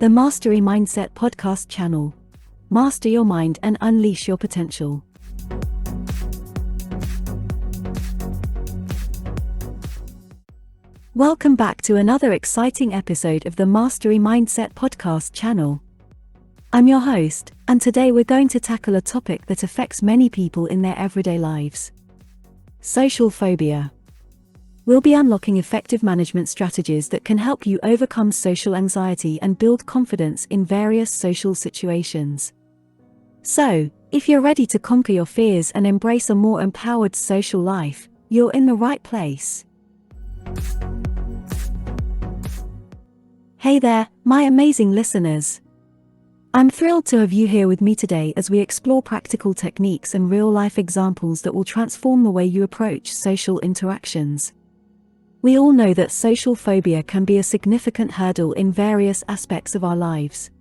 the Mastery Mindset podcast channel. Master your mind and unleash your potential. Welcome back to another exciting episode of the Mastery Mindset podcast channel. I'm your host, and today we're going to tackle a topic that affects many people in their everyday lives: social phobia. We'll be unlocking effective management strategies that can help you overcome social anxiety and build confidence in various social situations. So, if you're ready to conquer your fears and embrace a more empowered social life, you're in the right place. Hey there, my amazing listeners. I'm thrilled to have you here with me today as we explore practical techniques and real-life examples that will transform the way you approach social interactions. We all know that social phobia can be a significant hurdle in various aspects of our lives.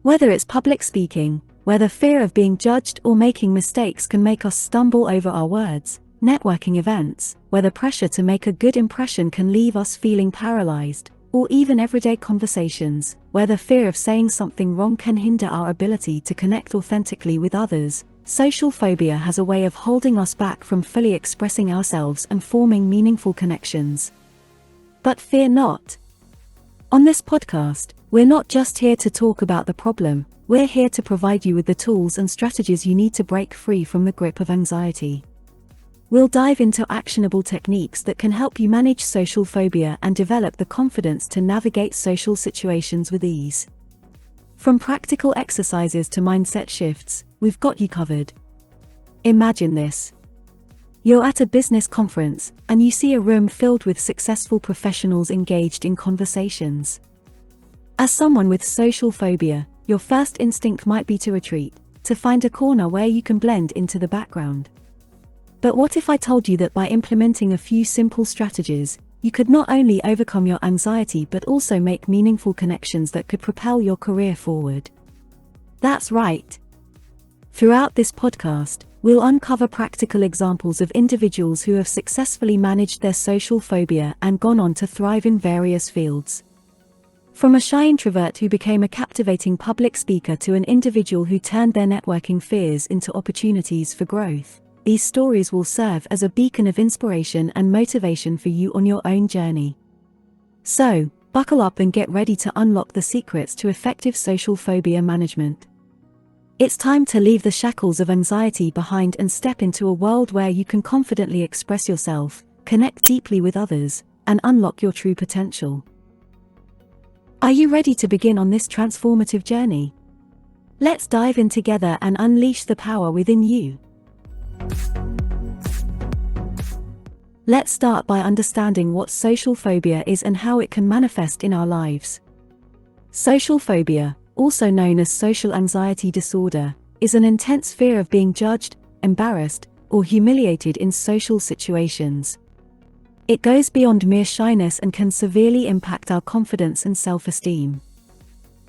Whether it's public speaking, where the fear of being judged or making mistakes can make us stumble over our words, networking events, where the pressure to make a good impression can leave us feeling paralyzed, or even everyday conversations, where the fear of saying something wrong can hinder our ability to connect authentically with others. Social phobia has a way of holding us back from fully expressing ourselves and forming meaningful connections. But fear not. On this podcast, we're not just here to talk about the problem, we're here to provide you with the tools and strategies you need to break free from the grip of anxiety. We'll dive into actionable techniques that can help you manage social phobia and develop the confidence to navigate social situations with ease. From practical exercises to mindset shifts, we've got you covered. Imagine this. You're at a business conference, and you see a room filled with successful professionals engaged in conversations. As someone with social phobia, your first instinct might be to retreat, to find a corner where you can blend into the background. But what if I told you that by implementing a few simple strategies, you could not only overcome your anxiety but also make meaningful connections that could propel your career forward? That's right. Throughout this podcast, we'll uncover practical examples of individuals who have successfully managed their social phobia and gone on to thrive in various fields. From a shy introvert who became a captivating public speaker to an individual who turned their networking fears into opportunities for growth, these stories will serve as a beacon of inspiration and motivation for you on your own journey. So, buckle up and get ready to unlock the secrets to effective social phobia management. It's time to leave the shackles of anxiety behind and step into a world where you can confidently express yourself, connect deeply with others, and unlock your true potential. Are you ready to begin on this transformative journey? Let's dive in together and unleash the power within you. Let's start by understanding what social phobia is and how it can manifest in our lives. Social phobia, also known as social anxiety disorder, is an intense fear of being judged, embarrassed, or humiliated in social situations. It goes beyond mere shyness and can severely impact our confidence and self-esteem.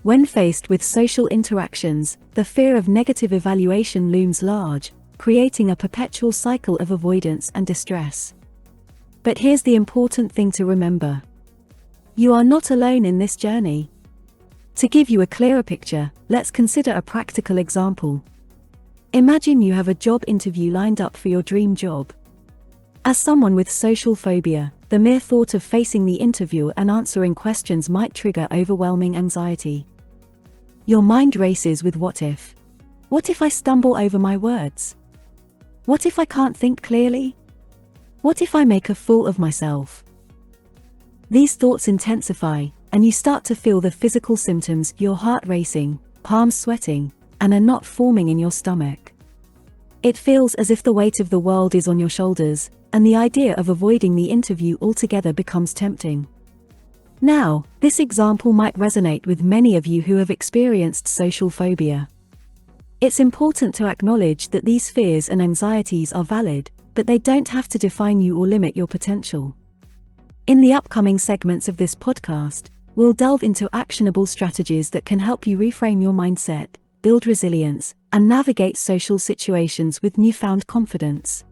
When faced with social interactions, the fear of negative evaluation looms large, creating a perpetual cycle of avoidance and distress. But here's the important thing to remember. You are not alone in this journey. To give you a clearer picture, let's consider a practical example. Imagine you have a job interview lined up for your dream job. As someone with social phobia, the mere thought of facing the interview and answering questions might trigger overwhelming anxiety. Your mind races with what if. What if I stumble over my words? What if I can't think clearly? What if I make a fool of myself? These thoughts intensify, and you start to feel the physical symptoms: your heart racing, palms sweating, and a knot forming in your stomach. It feels as if the weight of the world is on your shoulders, and the idea of avoiding the interview altogether becomes tempting. Now, this example might resonate with many of you who have experienced social phobia. It's important to acknowledge that these fears and anxieties are valid, but they don't have to define you or limit your potential. In the upcoming segments of this podcast, we'll delve into actionable strategies that can help you reframe your mindset, build resilience, and navigate social situations with newfound confidence.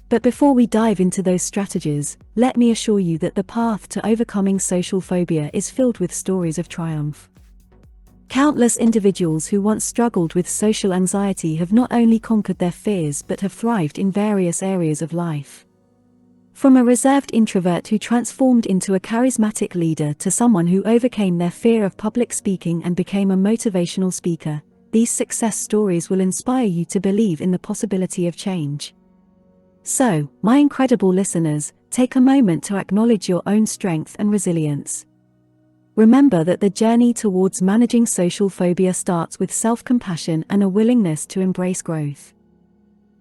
But before we dive into those strategies, let me assure you that the path to overcoming social phobia is filled with stories of triumph. Countless individuals who once struggled with social anxiety have not only conquered their fears but have thrived in various areas of life. From a reserved introvert who transformed into a charismatic leader to someone who overcame their fear of public speaking and became a motivational speaker, these success stories will inspire you to believe in the possibility of change. So, my incredible listeners, take a moment to acknowledge your own strength and resilience. Remember that the journey towards managing social phobia starts with self-compassion and a willingness to embrace growth.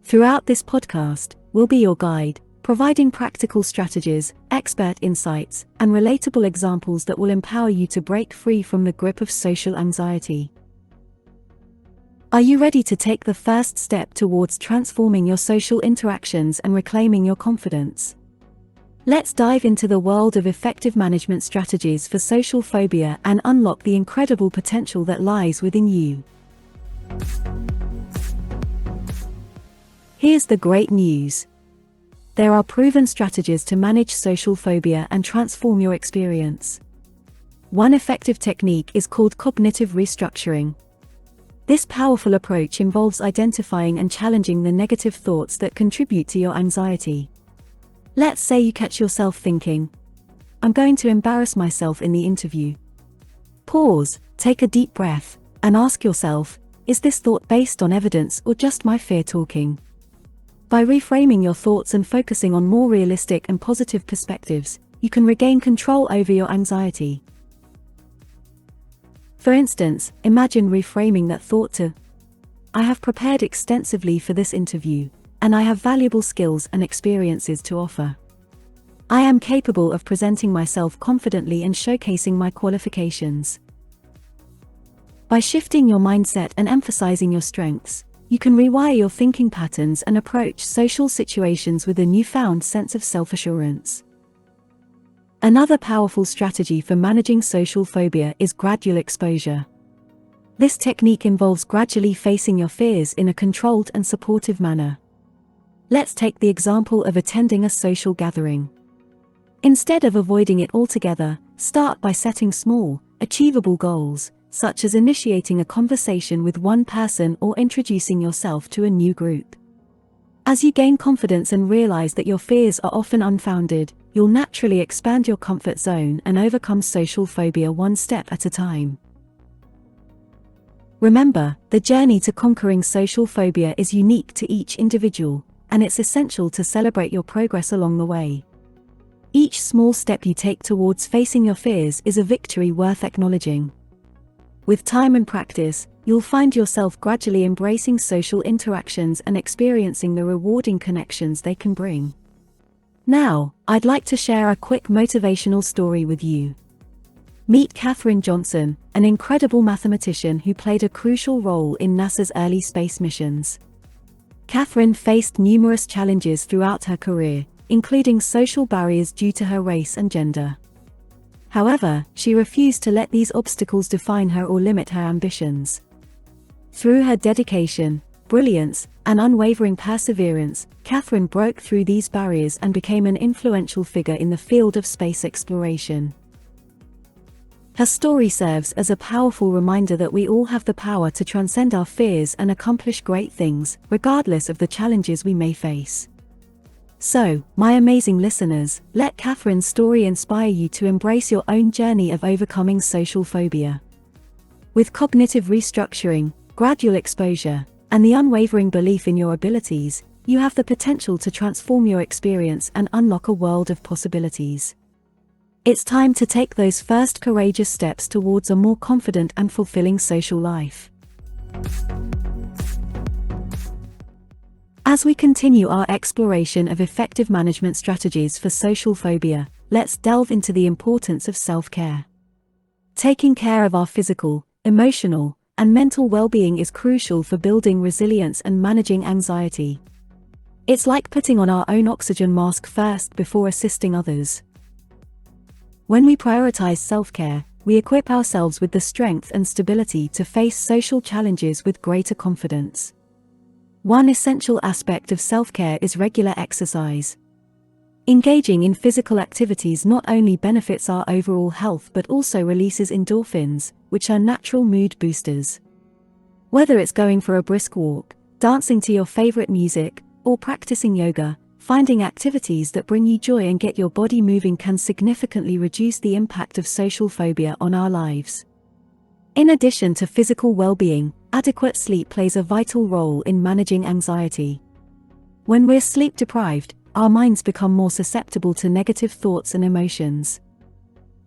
Throughout this podcast, we'll be your guide, providing practical strategies, expert insights, and relatable examples that will empower you to break free from the grip of social anxiety. Are you ready to take the first step towards transforming your social interactions and reclaiming your confidence? Let's dive into the world of effective management strategies for social phobia and unlock the incredible potential that lies within you. Here's the great news. There are proven strategies to manage social phobia and transform your experience. One effective technique is called cognitive restructuring. This powerful approach involves identifying and challenging the negative thoughts that contribute to your anxiety. Let's say you catch yourself thinking, "I'm going to embarrass myself in the interview." Pause, take a deep breath, and ask yourself, is this thought based on evidence or just my fear talking? By reframing your thoughts and focusing on more realistic and positive perspectives, you can regain control over your anxiety. For instance, imagine reframing that thought to, "I have prepared extensively for this interview, and I have valuable skills and experiences to offer. I am capable of presenting myself confidently and showcasing my qualifications." By shifting your mindset and emphasizing your strengths, you can rewire your thinking patterns and approach social situations with a newfound sense of self-assurance. Another powerful strategy for managing social phobia is gradual exposure. This technique involves gradually facing your fears in a controlled and supportive manner. Let's take the example of attending a social gathering. Instead of avoiding it altogether, start by setting small, achievable goals, such as initiating a conversation with one person or introducing yourself to a new group. As you gain confidence and realize that your fears are often unfounded, you'll naturally expand your comfort zone and overcome social phobia one step at a time. Remember, the journey to conquering social phobia is unique to each individual, and it's essential to celebrate your progress along the way. Each small step you take towards facing your fears is a victory worth acknowledging. With time and practice, you'll find yourself gradually embracing social interactions and experiencing the rewarding connections they can bring. Now, I'd like to share a quick motivational story with you. Meet Katherine Johnson, an incredible mathematician who played a crucial role in NASA's early space missions. Katherine faced numerous challenges throughout her career, including social barriers due to her race and gender. However, she refused to let these obstacles define her or limit her ambitions. Through her dedication, brilliance, and unwavering perseverance, Katherine broke through these barriers and became an influential figure in the field of space exploration. Her story serves as a powerful reminder that we all have the power to transcend our fears and accomplish great things, regardless of the challenges we may face. So, my amazing listeners, let Katherine's story inspire you to embrace your own journey of overcoming social phobia. With cognitive restructuring, gradual exposure, and the unwavering belief in your abilities, you have the potential to transform your experience and unlock a world of possibilities. It's time to take those first courageous steps towards a more confident and fulfilling social life. As we continue our exploration of effective management strategies for social phobia, let's delve into the importance of self-care. Taking care of our physical, emotional, and mental well-being is crucial for building resilience and managing anxiety. It's like putting on our own oxygen mask first before assisting others. When we prioritize self-care, we equip ourselves with the strength and stability to face social challenges with greater confidence. One essential aspect of self-care is regular exercise. Engaging in physical activities not only benefits our overall health but also releases endorphins, which are natural mood boosters. Whether it's going for a brisk walk, dancing to your favorite music, or practicing yoga, finding activities that bring you joy and get your body moving can significantly reduce the impact of social phobia on our lives. In addition to physical well-being, adequate sleep plays a vital role in managing anxiety. When we're sleep deprived, our minds become more susceptible to negative thoughts and emotions.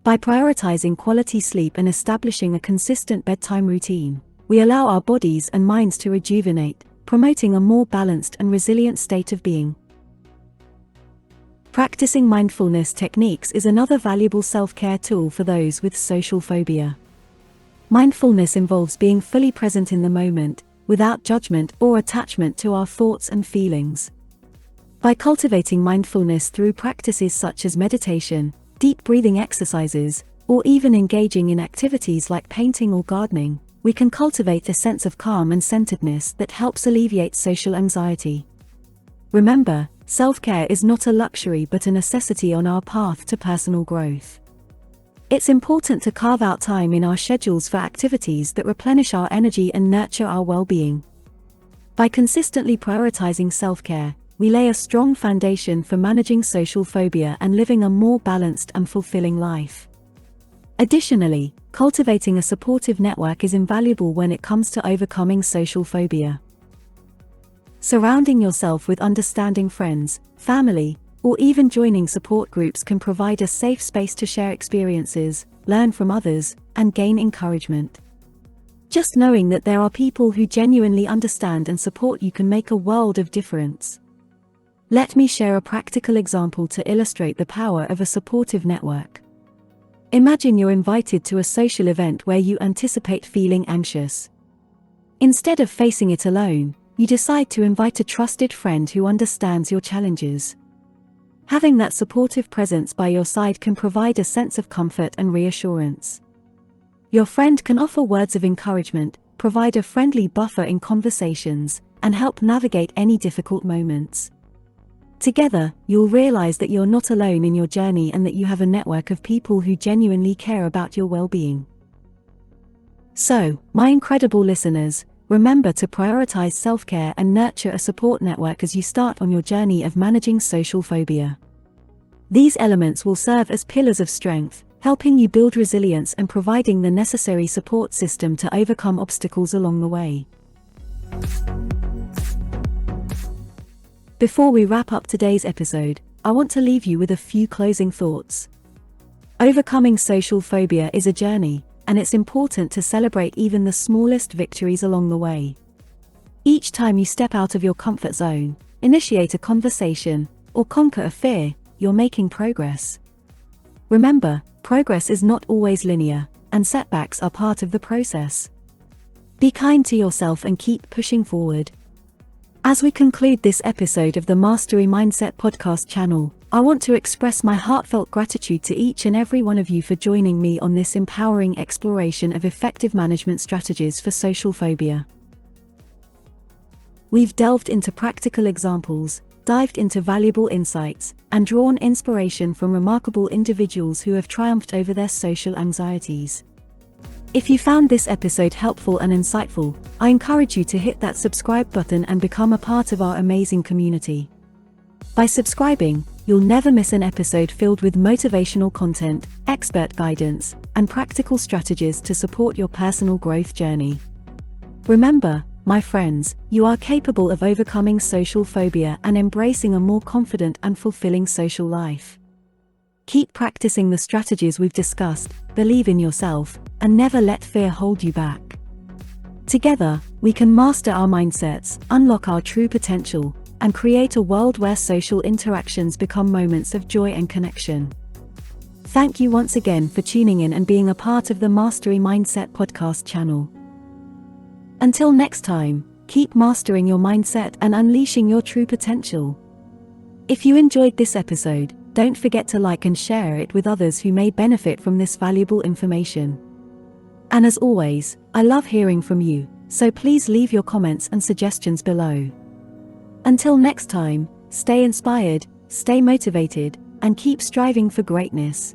By prioritizing quality sleep and establishing a consistent bedtime routine, we allow our bodies and minds to rejuvenate, promoting a more balanced and resilient state of being. Practicing mindfulness techniques is another valuable self-care tool for those with social phobia. Mindfulness involves being fully present in the moment, without judgment or attachment to our thoughts and feelings. By cultivating mindfulness through practices such as meditation, deep breathing exercises, or even engaging in activities like painting or gardening, we can cultivate a sense of calm and centeredness that helps alleviate social anxiety. Remember, self-care is not a luxury but a necessity on our path to personal growth. It's important to carve out time in our schedules for activities that replenish our energy and nurture our well-being. By consistently prioritizing self-care, we lay a strong foundation for managing social phobia and living a more balanced and fulfilling life. Additionally, cultivating a supportive network is invaluable when it comes to overcoming social phobia. Surrounding yourself with understanding friends, family, or even joining support groups can provide a safe space to share experiences, learn from others, and gain encouragement. Just knowing that there are people who genuinely understand and support you can make a world of difference. Let me share a practical example to illustrate the power of a supportive network. Imagine you're invited to a social event where you anticipate feeling anxious. Instead of facing it alone, you decide to invite a trusted friend who understands your challenges. Having that supportive presence by your side can provide a sense of comfort and reassurance. Your friend can offer words of encouragement, provide a friendly buffer in conversations, and help navigate any difficult moments. Together, you'll realize that you're not alone in your journey and that you have a network of people who genuinely care about your well-being. So, my incredible listeners, remember to prioritize self-care and nurture a support network as you start on your journey of managing social phobia. These elements will serve as pillars of strength, helping you build resilience and providing the necessary support system to overcome obstacles along the way. Before we wrap up today's episode, I want to leave you with a few closing thoughts. Overcoming social phobia is a journey, and it's important to celebrate even the smallest victories along the way. Each time you step out of your comfort zone, initiate a conversation, or conquer a fear, you're making progress. Remember, progress is not always linear, and setbacks are part of the process. Be kind to yourself and keep pushing forward. As we conclude this episode of the Mastery Mindset podcast channel, I want to express my heartfelt gratitude to each and every one of you for joining me on this empowering exploration of effective management strategies for social phobia. We've delved into practical examples, dived into valuable insights, and drawn inspiration from remarkable individuals who have triumphed over their social anxieties. If you found this episode helpful and insightful, I encourage you to hit that subscribe button and become a part of our amazing community. By subscribing, you'll never miss an episode filled with motivational content, expert guidance, and practical strategies to support your personal growth journey. Remember, my friends, you are capable of overcoming social phobia and embracing a more confident and fulfilling social life. Keep practicing the strategies we've discussed, believe in yourself, and never let fear hold you back. Together, we can master our mindsets, unlock our true potential, and create a world where social interactions become moments of joy and connection. Thank you once again for tuning in and being a part of the Mastery Mindset podcast channel. Until next time, keep mastering your mindset and unleashing your true potential. If you enjoyed this episode, don't forget to like and share it with others who may benefit from this valuable information. And as always, I love hearing from you, so please leave your comments and suggestions below. Until next time, stay inspired, stay motivated, and keep striving for greatness.